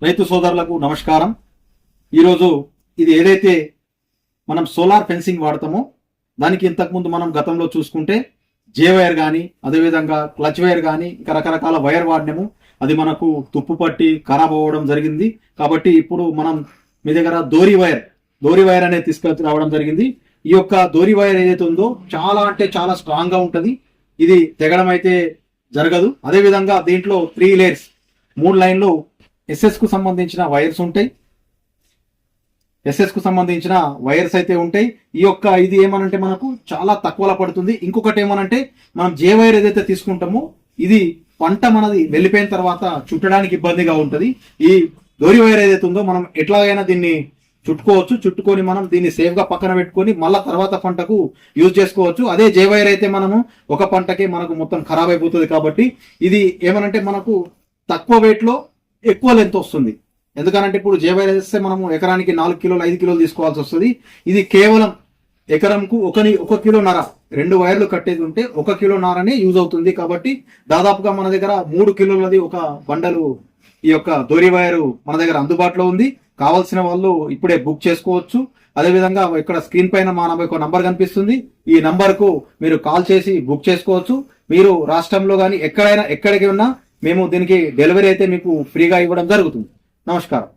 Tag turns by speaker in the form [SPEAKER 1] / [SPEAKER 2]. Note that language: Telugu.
[SPEAKER 1] రైతు సోదరులకు నమస్కారం. ఈరోజు ఇది ఏదైతే మనం సోలార్ ఫెన్సింగ్ వాడతామో దానికి ఇంతకుముందు మనం గతంలో చూసుకుంటే జే వైర్ కానీ అదేవిధంగా క్లచ్ వైర్ కానీ ఇంకా రకరకాల వైర్ వాడినాము. అది మనకు తుప్పు పట్టి ఖరాబ్ అవ్వడం జరిగింది. కాబట్టి ఇప్పుడు మనం మీ దగ్గర దోరి వైర్ అనేది తీసుకొచ్చి రావడం జరిగింది. ఈ యొక్క దోరి వైర్ ఏదైతే ఉందో చాలా అంటే చాలా స్ట్రాంగ్ గా ఉంటది. ఇది తెగడం అయితే జరగదు. అదేవిధంగా దీంట్లో 3 లేయర్స్ 3 లైన్లు ఎస్ఎస్ కు సంబంధించిన వైర్స్ ఉంటాయి. ఎస్ఎస్ కు సంబంధించిన వైర్స్ అయితే ఉంటాయి. ఈ యొక్క ఇది ఏమనంటే మనకు చాలా తక్కువలో పడుతుంది. ఇంకొకటి ఏమనంటే మనం జే వైర్ ఏదైతే తీసుకుంటామో ఇది పంట మనది వెళ్ళిపోయిన తర్వాత చుట్టడానికి ఇబ్బందిగా ఉంటది. ఈ దోరి వైర్ ఏదైతే ఉందో మనం ఎట్లాగైనా దీన్ని చుట్టుకోవచ్చు. చుట్టుకొని మనం దీన్ని సేఫ్ గా పక్కన పెట్టుకొని మళ్ళా తర్వాత పంటకు యూజ్ చేసుకోవచ్చు. అదే జే వైర్ అయితే మనము ఒక పంటకే మనకు మొత్తం ఖరాబ్ అయిపోతుంది. కాబట్టి ఇది ఏమనంటే మనకు తక్కువ వెయిట్ లో ఎక్కువ లెంత్ వస్తుంది. ఎందుకనంటే ఇప్పుడు జే వైర్ వేస్తే మనము ఎకరానికి 4 కిలోలు 5 కిలోలు తీసుకోవాల్సి వస్తుంది. ఇది కేవలం ఎకరంకు 1 కిలోన్నర 2 వైర్లు కట్టేది ఉంటే 1 కిలోన్నరనే యూజ్ అవుతుంది. కాబట్టి దాదాపుగా మన దగ్గర 3 కిలోలది ఒక బండలు ఈ యొక్క దోరి వైరు మన దగ్గర అందుబాటులో ఉంది. కావాల్సిన వాళ్ళు ఇప్పుడే బుక్ చేసుకోవచ్చు. అదేవిధంగా ఇక్కడ స్క్రీన్ పైన మా నంబర్ కనిపిస్తుంది. ఈ నంబర్ కు మీరు కాల్ చేసి బుక్ చేసుకోవచ్చు. మీరు రాష్ట్రంలో కానీ ఎక్కడికి ఉన్నా మేము దీనికి డెలివరీ అయితే మీకు ఫ్రీగా ఇవ్వడం జరుగుతుంది. నమస్కారం.